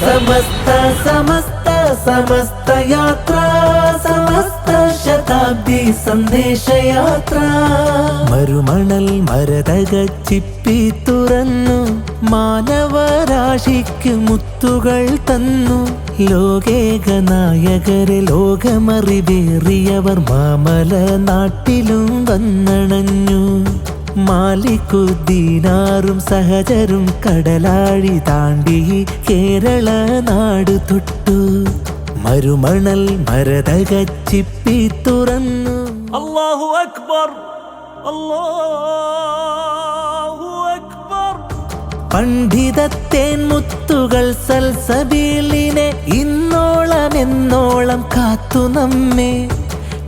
സമസ്ത സമസ്ത സമസ്ത യാത്ര, സമസ്ത ശതാബ്ദി സന്ദേശയാത്ര. മരുമണൽ മരതക ചിപ്പി തുറന്നു, മാനവരാശിക്ക് മുത്തുകൾ തന്നു. ലോകേക നായകരെ ലോകമറിവേറിയവർ മാമല നാട്ടിലും വന്നണഞ്ഞു. മാലിക്കുദ്ദീനാറും സഹചരും കടലാഴി താണ്ടി കേരള നാട് തൊട്ടു. മരുമണൽ മരതക ചിപ്പി തുറന്നു. അല്ലാഹു അക്ബർ, അല്ലാഹു അക്ബർ. പണ്ഡിതത്തേൻ മുത്തുകൾ സൽസബീലിനെ ഇന്നോളം എന്നോളം കാത്തു നമ്മെ.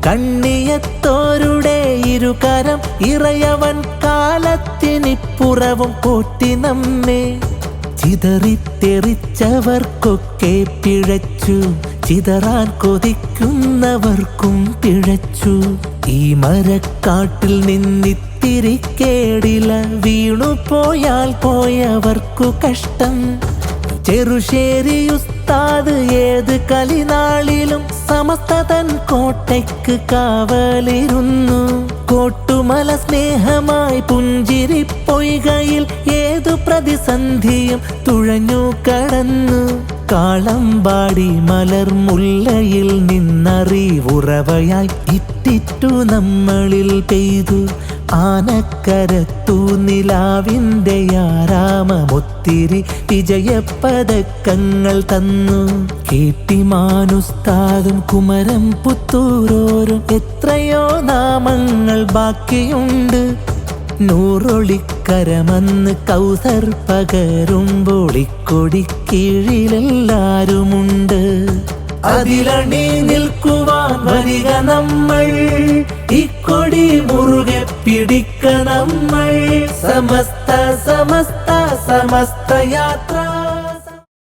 കണ്ണിയത്തോരുടെ ഇരുകരം ഇറയവൻ കാലത്തിനിപ്പുറവും പോറ്റി നമ്മെ. ചിതറിത്തെറിച്ചവർക്കൊക്കെ പിഴച്ചു, ചിതറാൻ കൊതിക്കുന്നവർക്കും പിഴച്ചു. ഈ മരക്കാട്ടിൽ നിന്നിത്തിരി കേടില, വീണുപോയാൽ പോയവർക്കു കഷ്ടം. ചെറുശ്ശേരി ഉസ്താദ് ഏത് കലിനാളിലും സമസ്തതൻ കോട്ടയ്ക്ക് കാവലിരുന്നു. കോട്ടുമല സ്നേഹമായി പുഞ്ചിരി പൊയ്കയിൽ ഏതു പ്രതിസന്ധിയും തുഴഞ്ഞു കടന്നു. കാളമ്പാടി മലർമുല്ലയിൽ നിന്നറിവുറവയായി ഇറ്റിറ്റു നമ്മളിൽ പെയ്തു. ആനക്കരത്തു നിലാവിൻ്റെ ആരാമമൊത്തിരി വിജയപ്പതക്കങ്ങൾ തന്നു. കീർത്തിമാനുസ്താദും കുമരം പുത്തൂരോരും എത്രയോ നാമങ്ങൾ ബാക്കിയുണ്ട്. നൂറൊളിക്കരമന്ന് കൗസർ പകരുമ്പോൾ ഇക്കൊടി കീഴിലെല്ലാരുമുണ്ട്. അതിലണി നിൽക്കുവാൻ വരിക നമ്മൾ, ഇക്കൊടി മുറുകെ പിടിക്ക നമ്മൾ. സമസ്ത സമസ്ത സമസ്ത യാത്ര.